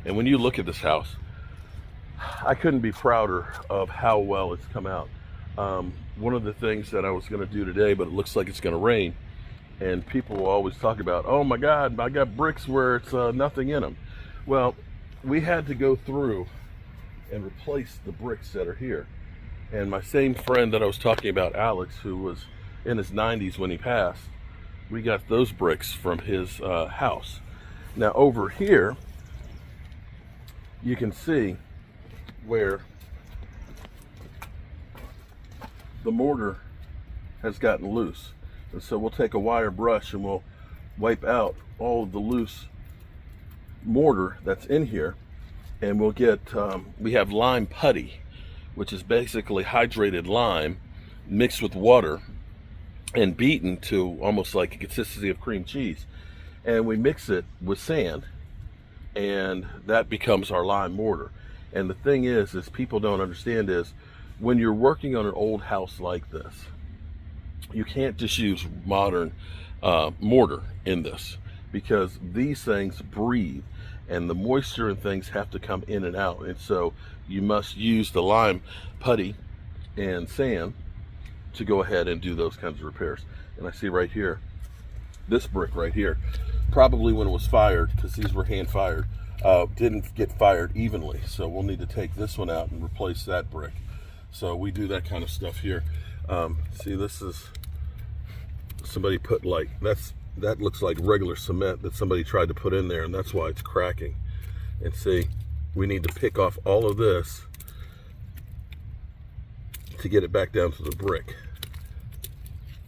And when you look at this house, I couldn't be prouder of how well it's come out. One of the things that I was going to do today, but it looks like it's going to rain, and people will always talk about, oh my God, I got bricks where it's nothing in them. Well, we had to go through and replace the bricks that are here. And my same friend that I was talking about, Alex, who was in his 90s when he passed, we got those bricks from his house. Now over here, you can see where the mortar has gotten loose. And so we'll take a wire brush and we'll wipe out all of the loose mortar that's in here. And we'll get, we have lime putty, which is basically hydrated lime mixed with water and beaten to almost like a consistency of cream cheese. And we mix it with sand, and that becomes our lime mortar. And the thing is people don't understand is, when you're working on an old house like this, you can't just use modern mortar in this, because these things breathe and the moisture and things have to come in and out. And so you must use the lime putty and sand to go ahead and do those kinds of repairs. And I see right here, this brick right here, probably when it was fired, because these were hand fired, didn't get fired evenly. So we'll need to take this one out and replace that brick. So we do that kind of stuff here. See, this is, somebody put like, that looks like regular cement that somebody tried to put in there, and that's why it's cracking. And see, we need to pick off all of this to get it back down to the brick.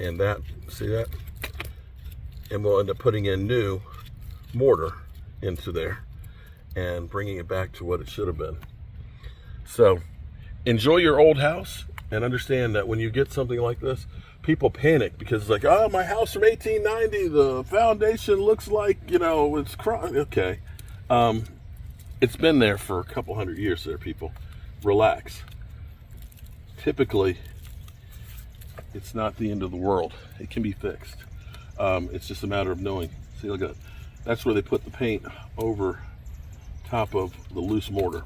And that, see that? And we'll end up putting in new mortar into there and bringing it back to what it should have been. So enjoy your old house, and understand that when you get something like this, people panic because it's like, oh, my house from 1890, the foundation looks like, you know, it's okay. It's been there for a couple hundred years there, people. Relax. Typically, it's not the end of the world. It can be fixed. It's just a matter of knowing. See, look at it. That's where they put the paint over top of the loose mortar.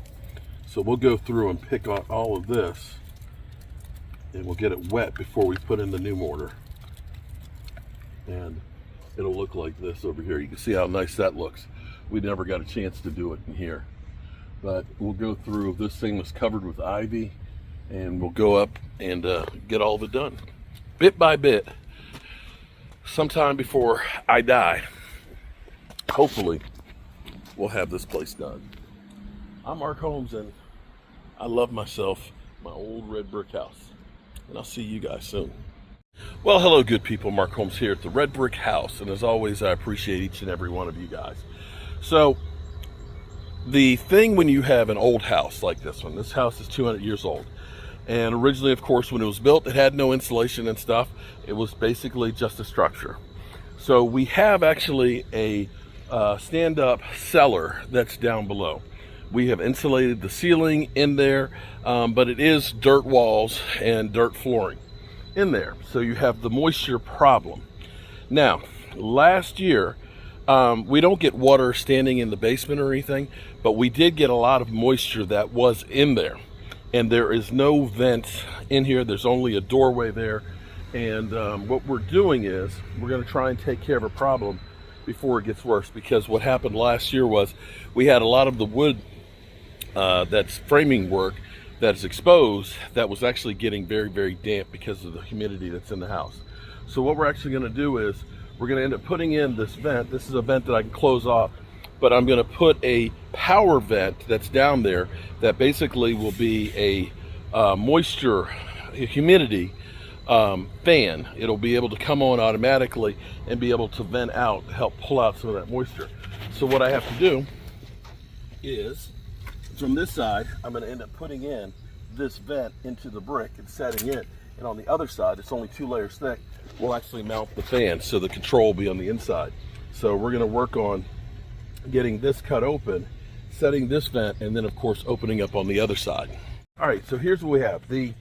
So we'll go through and pick out all of this, and we'll get it wet before we put in the new mortar. And it'll look like this over here. You can see how nice that looks. We never got a chance to do it in here. But we'll go through, this thing was covered with ivy, and we'll go up and get all of it done. Bit by bit, sometime before I die, hopefully we'll have this place done. I'm Mark Holmes, and I love myself, my old red brick house. And I'll see you guys soon. Well, hello good people, Mark Holmes here at the Red Brick House, and as always, I appreciate each and every one of you guys. So, the thing when you have an old house like this one, this house is 200 years old, and originally, of course, when it was built, it had no insulation and stuff. It was basically just a structure. So we have actually a stand-up cellar that's down below. We have insulated the ceiling in there, but it is dirt walls and dirt flooring in there. So you have the moisture problem. Now, last year, we don't get water standing in the basement or anything, but we did get a lot of moisture that was in there. And there is no vent in here. There's only a doorway there. And what we're doing is we're going to try and take care of a problem before it gets worse, because what happened last year was we had a lot of the wood that's framing work that's exposed that was actually getting very, very damp because of the humidity that's in the house. So what we're actually going to do is we're going to end up putting in this vent. This is a vent that I can close off, but I'm going to put a power vent that's down there that basically will be a moisture, humidity fan. It'll be able to come on automatically and be able to vent out, help pull out some of that moisture. So what I have to do is, from this side, I'm going to end up putting in this vent into the brick and setting it. And on the other side, it's only 2 layers thick, we'll actually mount the fan, so the control will be on the inside. So we're going to work on getting this cut open, setting this vent, and then of course opening up on the other side. All right, so here's what we have. The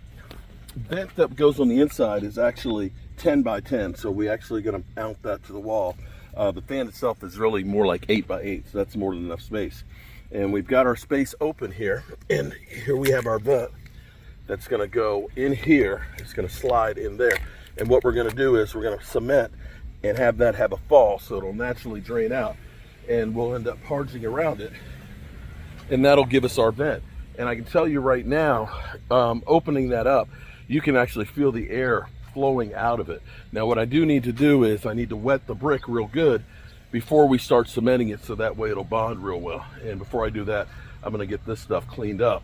vent that goes on the inside is actually 10 by 10, so we actually going to mount that to the wall. The fan itself is really more like 8 by 8, so that's more than enough space. And we've got our space open here, and here we have our vent that's going to go in here. It's going to slide in there, and what we're going to do is we're going to cement and have that have a fall so it'll naturally drain out, and we'll end up parging around it, and that'll give us our vent. And I can tell you right now, opening that up, you can actually feel the air flowing out of it. Now what I do need to do is I need to wet the brick real good before we start cementing it, so that way it'll bond real well. And before I do that, I'm going to get this stuff cleaned up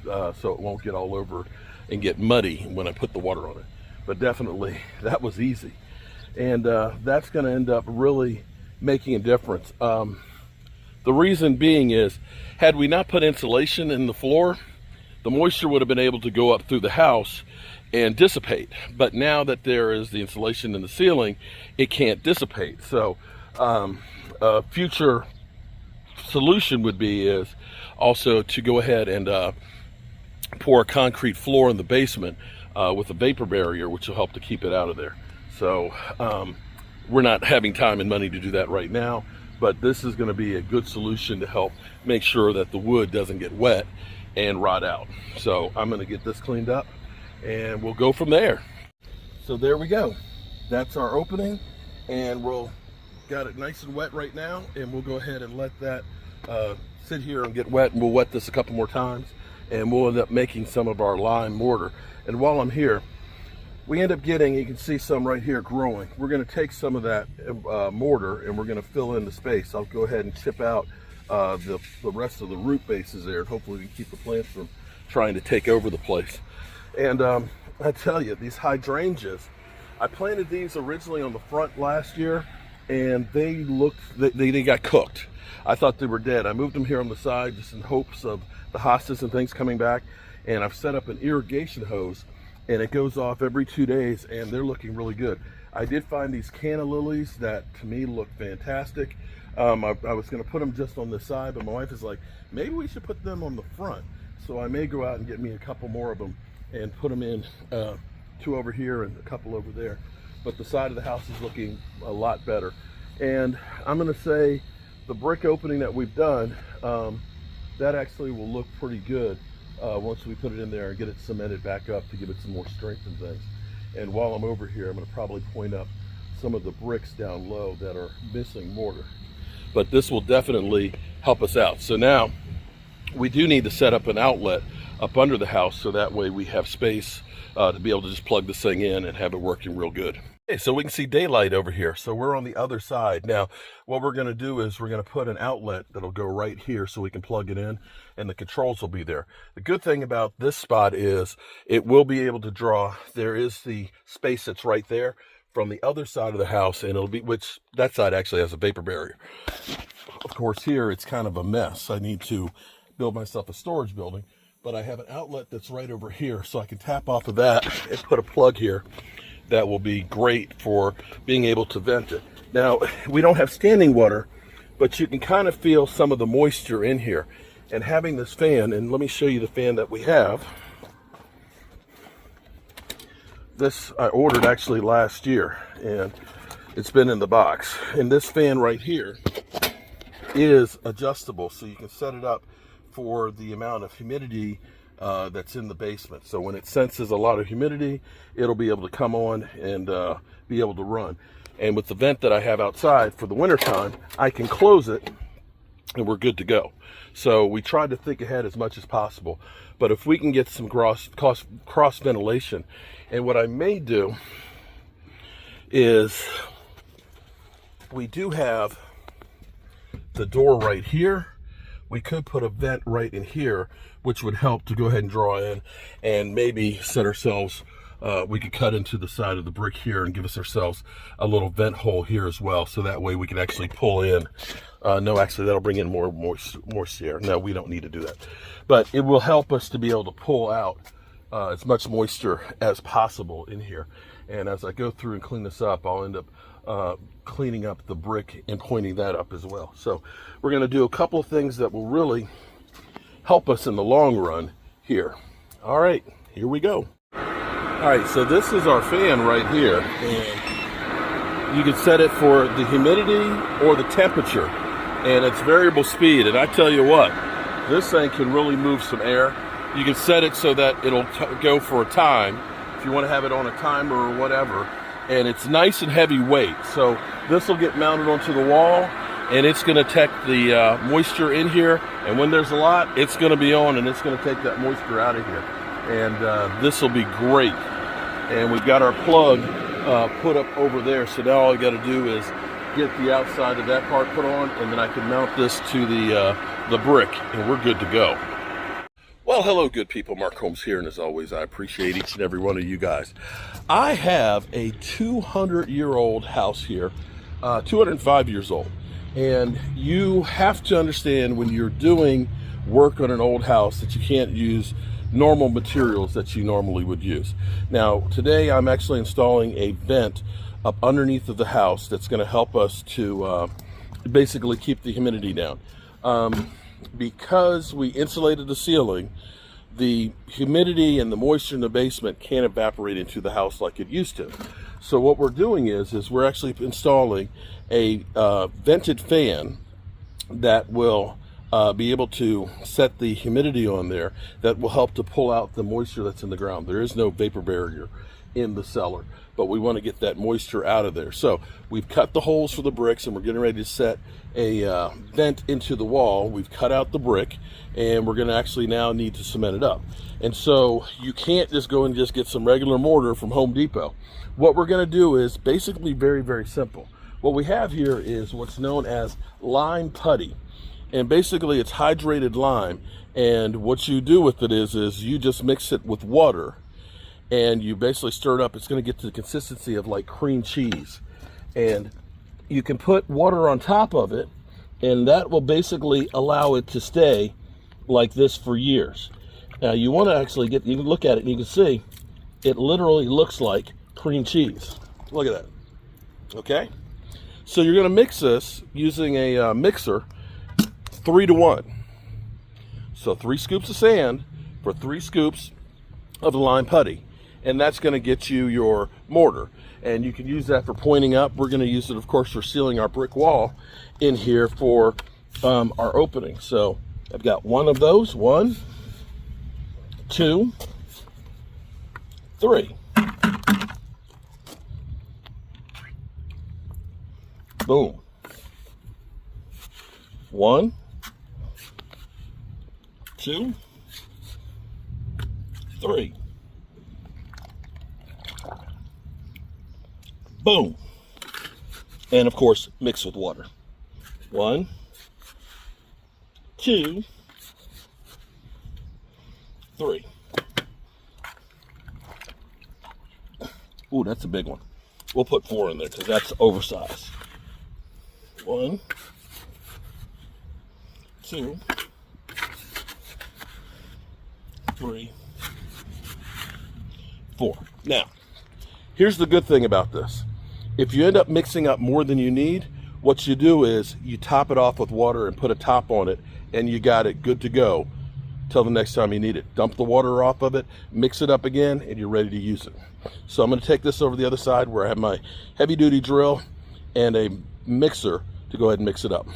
so it won't get all over and get muddy when I put the water on it. But definitely that was easy, and that's going to end up really making a difference. The reason being is, had we not put insulation in the floor, the moisture would have been able to go up through the house and dissipate. But now that there is the insulation in the ceiling, it can't dissipate. So a future solution would be is also to go ahead and pour a concrete floor in the basement with a vapor barrier, which will help to keep it out of there. So we're not having time and money to do that right now, but this is going to be a good solution to help make sure that the wood doesn't get wet and rot out. So I'm going to get this cleaned up and we'll go from there. So there we go. That's our opening, and we'll got it nice and wet right now, and we'll go ahead and let that sit here and get wet, and we'll wet this a couple more times, and we'll end up making some of our lime mortar. And while I'm here, we end up getting, you can see some right here growing. We're going to take some of that mortar and we're going to fill in the space. I'll go ahead and chip out the rest of the root bases there, and hopefully we can keep the plants from trying to take over the place. And I tell you, these hydrangeas, I planted these originally on the front last year, and they looked, they got cooked. I thought they were dead. I moved them here on the side just in hopes of the hostas and things coming back, and I've set up an irrigation hose, and it goes off every 2 days, and they're looking really good. I did find these canna lilies that to me look fantastic. I was going to put them just on the side, but my wife is like, maybe we should put them on the front. So I may go out and get me a couple more of them and put them in, 2 over here and a couple over there. But the side of the house is looking a lot better. And I'm going to say the brick opening that we've done, that actually will look pretty good once we put it in there and get it cemented back up to give it some more strength and things. And while I'm over here, I'm going to probably point up some of the bricks down low that are missing mortar. But this will definitely help us out. So now we do need to set up an outlet up under the house, so that way we have space to be able to just plug this thing in and have it working real good. Okay, so we can see daylight over here. So we're on the other side. Now, what we're going to do is we're going to put an outlet that'll go right here so we can plug it in, and the controls will be there. The good thing about this spot is it will be able to draw. There is the space that's right there from the other side of the house, and it'll be, which that side actually has a vapor barrier. Of course, here it's kind of a mess. I need to build myself a storage building, but I have an outlet that's right over here, so I can tap off of that and put a plug here. That will be great for being able to vent it. Now, we don't have standing water, but you can kind of feel some of the moisture in here. And having this fan, and let me show you the fan that we have. This I ordered actually last year, and it's been in the box. And this fan right here is adjustable, so you can set it up for the amount of humidity that's in the basement. So when it senses a lot of humidity, it'll be able to come on and be able to run. And with the vent that I have outside for the winter time, I can close it and we're good to go. So we tried to think ahead as much as possible. But if we can get some cross ventilation, and what I may do is, we do have the door right here. We could put a vent right in here, which would help to go ahead and draw in, and maybe set ourselves, we could cut into the side of the brick here and give us ourselves a little vent hole here as well, so that way we can actually pull in. No, actually that'll bring in more moisture. No, we don't need to do that. But it will help us to be able to pull out as much moisture as possible in here. And as I go through and clean this up, I'll end up cleaning up the brick and pointing that up as well. So we're going to do a couple of things that will really help us in the long run here. All right, here we go. All right, so this is our fan right here, and you can set it for the humidity or the temperature. and it's variable speed. And I tell you what, this thing can really move some air. You can set it so that it'll go for a time if you want to have it on a timer or whatever. And it's nice and heavy weight, so this will get mounted onto the wall, and it's going to take the moisture in here, and when there's a lot, it's going to be on, and it's going to take that moisture out of here. And this will be great. And we've got our plug put up over there, so now all I got to do is get the outside of that part put on, and then I can mount this to the brick, and we're good to go. Well, hello, good people. Mark Holmes here, and as always, I appreciate each and every one of you guys. I have a 200-year-old house here, 205 years old, and you have to understand when you're doing work on an old house that you can't use normal materials that you normally would use. Now, today I'm actually installing a vent up underneath of the house that's going to help us to basically keep the humidity down. Because we insulated the ceiling, the humidity and the moisture in the basement can't evaporate into the house like it used to. So what we're doing is we're actually installing a vented fan that will be able to set the humidity on there that will help to pull out the moisture that's in the ground. There is no vapor barrier in the cellar, but we want to get that moisture out of there. So we've cut the holes for the bricks, and we're getting ready to set a vent into the wall. We've cut out the brick, and we're going to actually now need to cement it up. And so you can't just go and just get some regular mortar from Home Depot. What we're going to do is basically very, very simple. What we have here is what's known as lime putty, and basically it's hydrated lime, and what you do with it is you just mix it with water, and you basically stir it up. It's going to get to the consistency of like cream cheese, and you can put water on top of it, and that will basically allow it to stay like this for years. Now you want to actually you can look at it and you can see it literally looks like cream cheese. Look at that. Okay, so you're going to mix this using a mixer 3-to-1. So 3 scoops of sand for 3 scoops of the lime putty, and that's going to get you your mortar. And you can use that for pointing up. We're going to use it, of course, for sealing our brick wall in here for our opening. So I've got 1 of those. 1, 2, 3. Boom. 1, 2, 3. Boom. And of course, mix with water. 1, 2, 3. Ooh, that's a big one. We'll put 4 in there because that's oversized. 1, 2, 3, 4. Now, here's the good thing about this. If you end up mixing up more than you need, what you do is you top it off with water and put a top on it, and you got it good to go till the next time you need it. Dump the water off of it, mix it up again, and you're ready to use it. So I'm going to take this over to the other side where I have my heavy duty drill and a mixer to go ahead and mix it up.